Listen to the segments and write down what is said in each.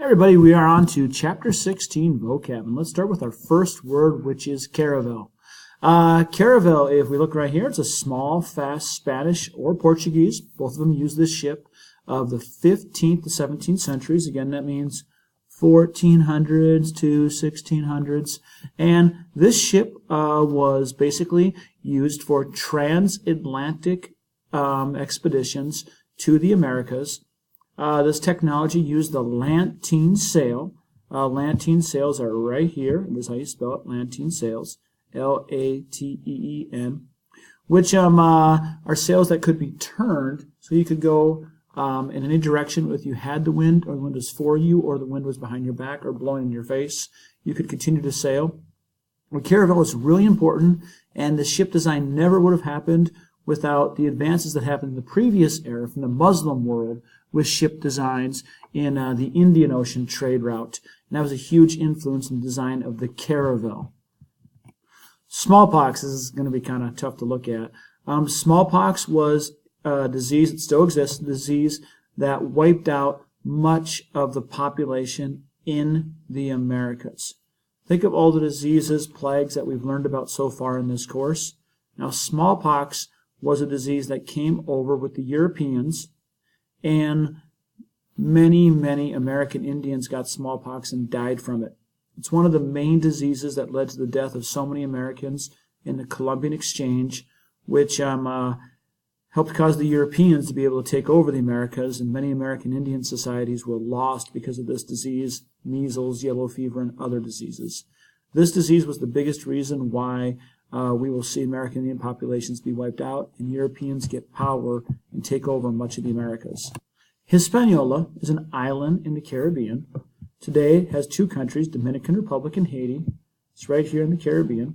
Everybody, we are on to Chapter 16, Vocab, and let's start with our first word, which is Caravelle. Caravelle, if we look right here, it's a small, fast Spanish or Portuguese. Both of them use this ship of the 15th to 17th centuries. Again, that means 1400s to 1600s. And this ship was basically used for transatlantic expeditions to the Americas. This technology used the lantine sail. Lantine sails are right here. This is how you spell it, lantine sails. L-A-T-E-E-N. Which are sails that could be turned, so you could go in any direction if you had the wind, or the wind was for you, or the wind was behind your back, or blowing in your face. You could continue to sail. Well, Caravelle is really important, and the ship design never would have happened without the advances that happened in the previous era from the Muslim world with ship designs in the Indian Ocean trade route. And that was a huge influence in the design of the Caravelle. Smallpox is going to be kind of tough to look at. Smallpox was a disease that still exists, a disease that wiped out much of the population in the Americas. Think of all the diseases, plagues that we've learned about so far in this course. Now, smallpox was a disease that came over with the Europeans, and many, many American Indians got smallpox and died from it. It's one of the main diseases that led to the death of so many Americans in the Columbian Exchange, which helped cause the Europeans to be able to take over the Americas, and many American Indian societies were lost because of this disease, measles, yellow fever, and other diseases. This disease was the biggest reason why we will see American Indian populations be wiped out and Europeans get power and take over much of the Americas. Hispaniola is an island in the Caribbean. Today it has two countries, Dominican Republic and Haiti. It's right here in the Caribbean.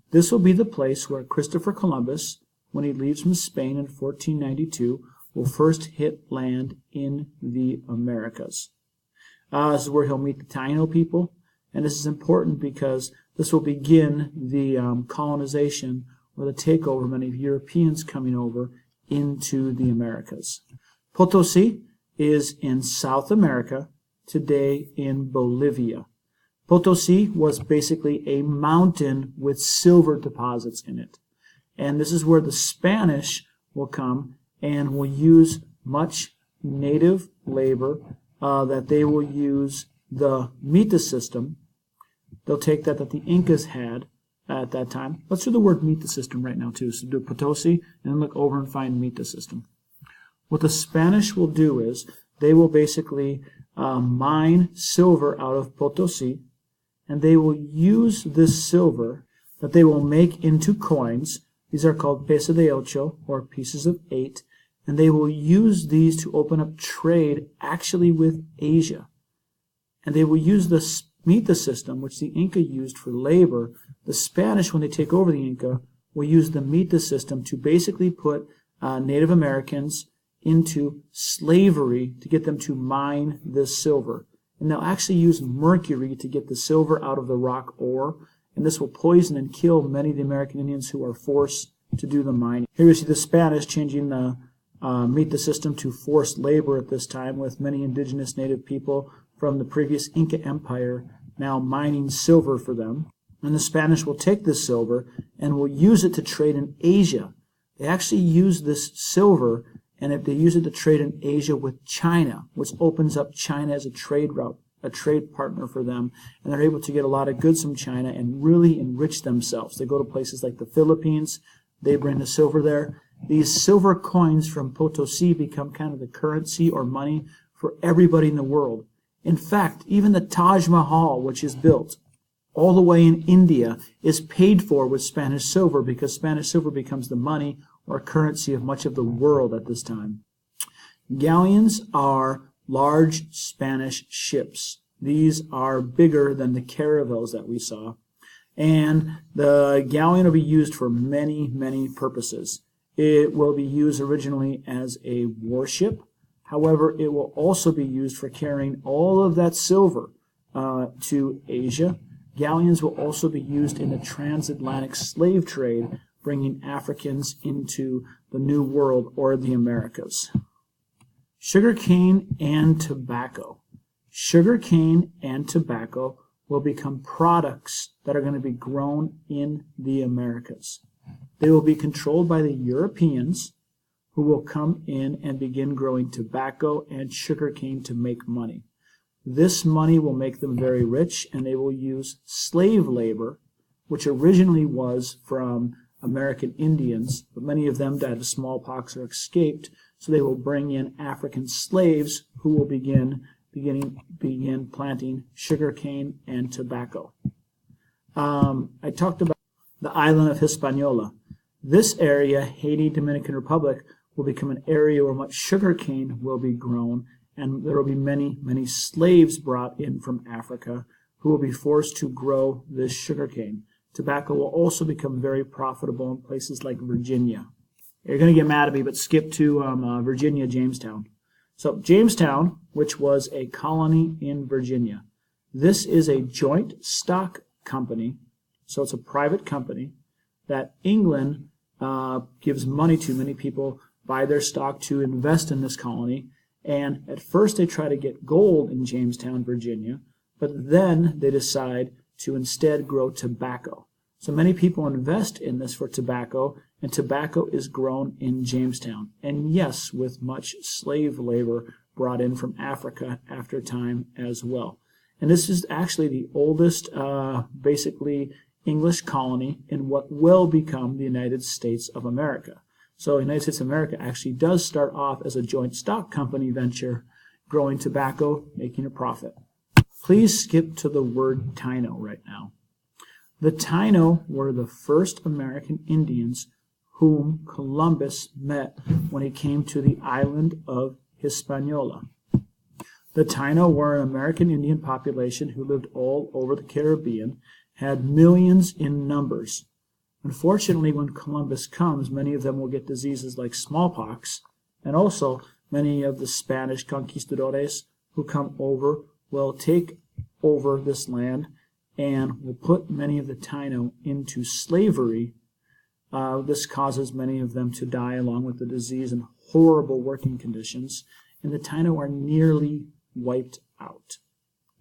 This will be the place where Christopher Columbus, when he leaves from Spain in 1492, will first hit land in the Americas. This is where he'll meet the Taino people, and this is important because this will begin the colonization or the takeover of many Europeans coming over into the Americas. Potosi is in South America, today in Bolivia. Potosi was basically a mountain with silver deposits in it. And this is where the Spanish will come and will use much native labor that they will use the mita system. They'll take that the Incas had at that time. Let's do the word mita system right now too. So do Potosi and then look over and find mita system. What the Spanish will do is they will basically mine silver out of Potosi, and they will use this silver that they will make into coins. These are called peso de ocho, or pieces of 8, and they will use these to open up trade actually with Asia. And they will use the mita system, which the Inca used for labor. The Spanish, when they take over the Inca, will use the mita system to basically put Native Americans into slavery to get them to mine this silver. And they'll actually use mercury to get the silver out of the rock ore, and this will poison and kill many of the American Indians who are forced to do the mining. Here we see the Spanish changing the mita system to forced labor at this time, with many indigenous native people from the previous Inca Empire now mining silver for them. And the Spanish will take this silver and will use it to trade in Asia. They actually use this silver, and if they use it to trade in Asia with China, which opens up China as a trade route, a trade partner for them, and they're able to get a lot of goods from China and really enrich themselves. They go to places like the Philippines, they bring the silver there. These silver coins from Potosi become kind of the currency or money for everybody in the world. In fact, even the Taj Mahal, which is built all the way in India, is paid for with Spanish silver, because Spanish silver becomes the money or currency of much of the world at this time. Galleons are large Spanish ships. These are bigger than the caravels that we saw. And the galleon will be used for many, many purposes. It will be used originally as a warship. However, it will also be used for carrying all of that silver to Asia. Galleons will also be used in the transatlantic slave trade, bringing Africans into the New World or the Americas. Sugarcane and tobacco. Sugarcane and tobacco will become products that are going to be grown in the Americas. They will be controlled by the Europeans, who will come in and begin growing tobacco and sugarcane to make money. This money will make them very rich, and they will use slave labor, which originally was from American Indians, but many of them died of smallpox or escaped, so they will bring in African slaves who will begin planting sugarcane and tobacco. I talked about the island of Hispaniola. This area, Haiti, Dominican Republic, will become an area where much sugarcane will be grown, and there will be many, many slaves brought in from Africa who will be forced to grow this sugarcane. Tobacco will also become very profitable in places like Virginia. You're going to get mad at me, but skip to Virginia, Jamestown. So Jamestown, which was a colony in Virginia. This is a joint stock company, so it's a private company that England gives money to. Many people buy their stock to invest in this colony, and at first they try to get gold in Jamestown, Virginia, but then they decide to instead grow tobacco. So many people invest in this for tobacco, and tobacco is grown in Jamestown. And yes, with much slave labor brought in from Africa after time as well. And this is actually the oldest, basically, English colony in what will become the United States of America. So the United States of America actually does start off as a joint stock company venture, growing tobacco, making a profit. Please skip to the word Taino right now. The Taino were the first American Indians whom Columbus met when he came to the island of Hispaniola. The Taino were an American Indian population who lived all over the Caribbean, had millions in numbers. Unfortunately, when Columbus comes, many of them will get diseases like smallpox, and also many of the Spanish conquistadores who come over will take over this land and will put many of the Taino into slavery. This causes many of them to die along with the disease and horrible working conditions, and the Taino are nearly wiped out.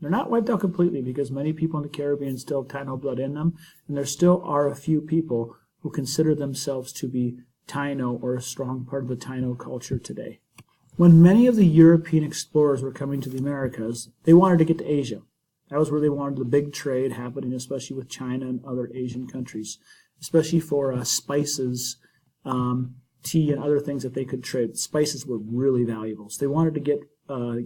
They're not wiped out completely because many people in the Caribbean still have Taino blood in them, and there still are a few people who consider themselves to be Taino or a strong part of the Taino culture today. When many of the European explorers were coming to the Americas, they wanted to get to Asia. That was where they wanted the big trade happening, especially with China and other Asian countries, especially for spices, tea, and other things that they could trade. Spices were really valuable. So they wanted to get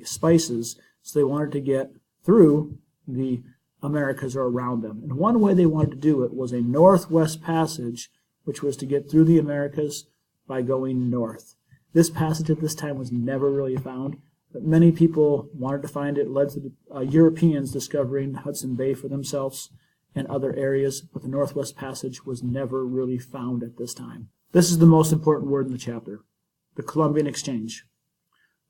spices, so they wanted to get through the Americas or around them. And one way they wanted to do it was a northwest passage, which was to get through the Americas by going north. This passage at this time was never really found, but many people wanted to find it. It led to the Europeans discovering Hudson Bay for themselves and other areas, but the Northwest Passage was never really found at this time. This is the most important word in the chapter, the Columbian Exchange.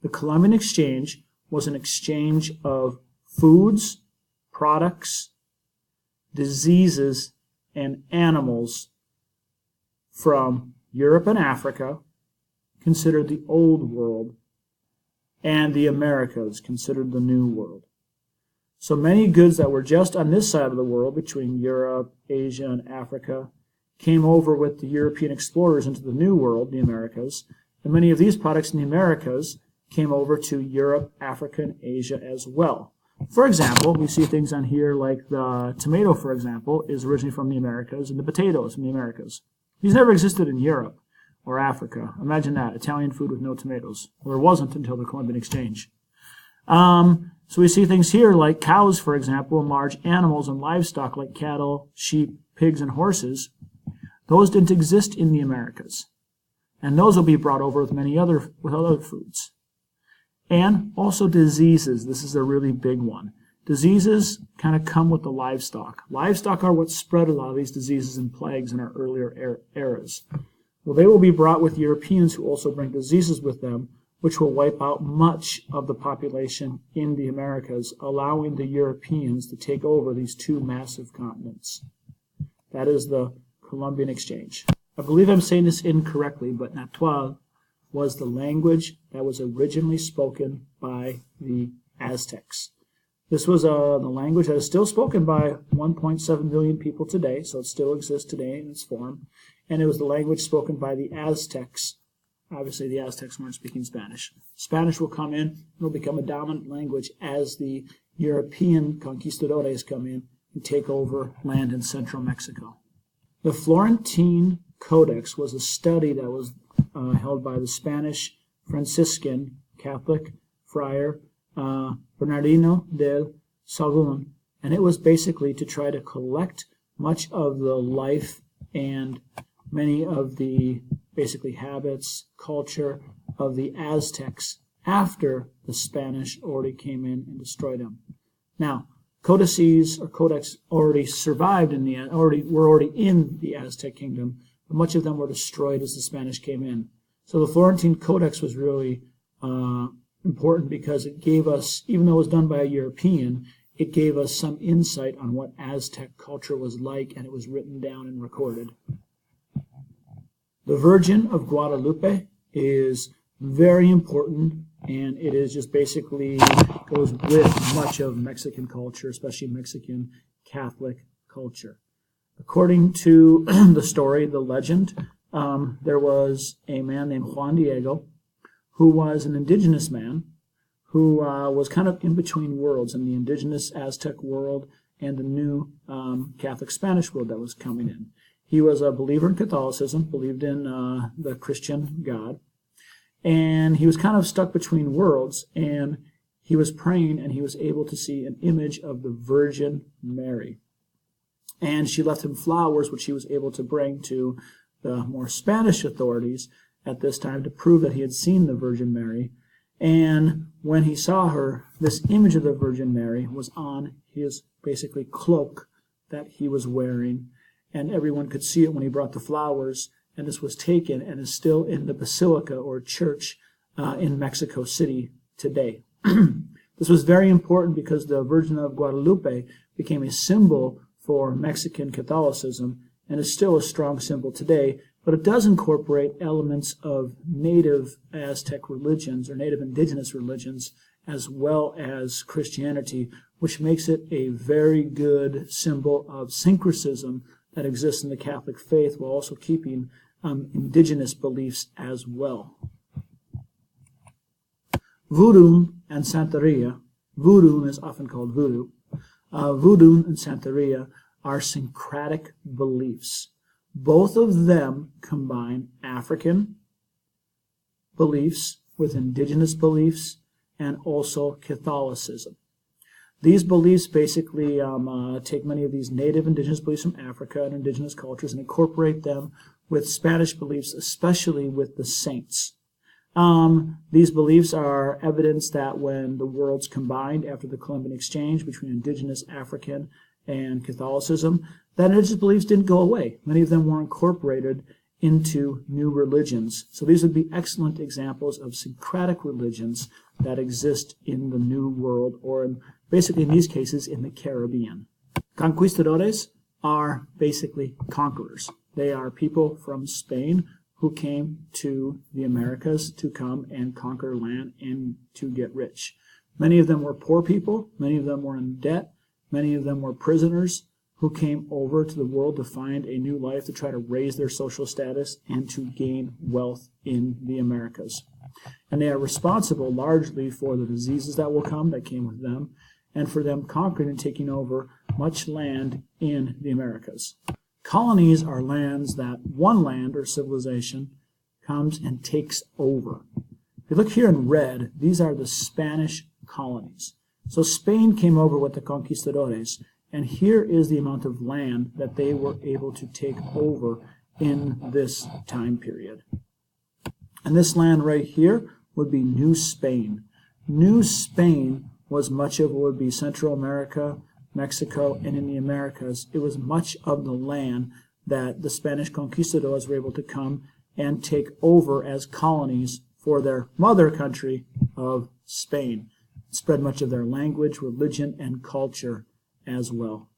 The Columbian Exchange was an exchange of foods, products, diseases, and animals from Europe and Africa, considered the Old World, and the Americas, considered the New World. So many goods that were just on this side of the world, between Europe, Asia, and Africa, came over with the European explorers into the New World, the Americas, and many of these products in the Americas came over to Europe, Africa, and Asia as well. For example, we see things on here like the tomato, for example, is originally from the Americas, and the potatoes from the Americas. These never existed in Europe or Africa. Imagine that, Italian food with no tomatoes. Well, there wasn't until the Columbian Exchange. So we see things here like cows, for example, and large animals and livestock like cattle, sheep, pigs, and horses. Those didn't exist in the Americas. And those will be brought over with other foods. And also diseases. This is a really big one. Diseases kind of come with the livestock. Livestock are what spread a lot of these diseases and plagues in our earlier eras. Well, they will be brought with Europeans who also bring diseases with them, which will wipe out much of the population in the Americas, allowing the Europeans to take over these two massive continents. That is the Columbian Exchange. I believe I'm saying this incorrectly, but Nahuatl was the language that was originally spoken by the Aztecs. This was the language that is still spoken by 1.7 million people today, so it still exists today in its form. And it was the language spoken by the Aztecs. Obviously, the Aztecs weren't speaking Spanish. Spanish will come in and will become a dominant language as the European conquistadores come in and take over land in central Mexico. The Florentine Codex was a study that was held by the Spanish Franciscan Catholic friar Bernardino del Sahagún, and it was basically to try to collect much of the life and many of the basically habits, culture of the Aztecs after the Spanish already came in and destroyed them. Now, codices or codex already survived were already in the Aztec kingdom, but much of them were destroyed as the Spanish came in. So the Florentine Codex was really important because it gave us, even though it was done by a European, it gave us some insight on what Aztec culture was like, and it was written down and recorded. The Virgin of Guadalupe is very important, and it is just basically goes with much of Mexican culture, especially Mexican Catholic culture. According to the story, the legend, there was a man named Juan Diego who was an indigenous man who was kind of in between worlds, in the indigenous Aztec world and the new Catholic Spanish world that was coming in. He was a believer in Catholicism, believed in the Christian God, and he was kind of stuck between worlds, and he was praying, and he was able to see an image of the Virgin Mary. And she left him flowers, which he was able to bring to the more Spanish authorities at this time to prove that he had seen the Virgin Mary. And when he saw her, this image of the Virgin Mary was on his basically cloak that he was wearing, and everyone could see it when he brought the flowers, and this was taken and is still in the basilica or church in Mexico City today. This was very important because the Virgin of Guadalupe became a symbol for Mexican Catholicism and is still a strong symbol today, but it does incorporate elements of native Aztec religions or native indigenous religions as well as Christianity, which makes it a very good symbol of syncretism that exists in the Catholic faith while also keeping indigenous beliefs as well. Voodoo and Santeria, Voodoo is often called Voodoo, Voodoo and Santeria are syncretic beliefs. Both of them combine African beliefs with indigenous beliefs and also Catholicism. These beliefs basically take many of these native indigenous beliefs from Africa and indigenous cultures and incorporate them with Spanish beliefs, especially with the saints. These beliefs are evidence that when the worlds combined after the Columbian Exchange between indigenous African and Catholicism, that indigenous beliefs didn't go away. Many of them were incorporated into new religions. So these would be excellent examples of syncretic religions that exist in the New World, or basically in these cases in the Caribbean. Conquistadores are basically conquerors. They are people from Spain who came to the Americas to come and conquer land and to get rich. Many of them were poor people. Many of them were in debt. Many of them were prisoners who came over to the world to find a new life, to try to raise their social status and to gain wealth in the Americas. And they are responsible largely for the diseases that will come that came with them, and for them conquering and taking over much land in the Americas. Colonies are lands that one land or civilization comes and takes over. If you look here in red, these are the Spanish colonies. So Spain came over with the conquistadores, and here is the amount of land that they were able to take over in this time period. And this land right here would be New Spain. New Spain was much of what would be Central America, Mexico, and in the Americas. It was much of the land that the Spanish conquistadors were able to come and take over as colonies for their mother country of Spain. Spread much of their language, religion, and culture as well.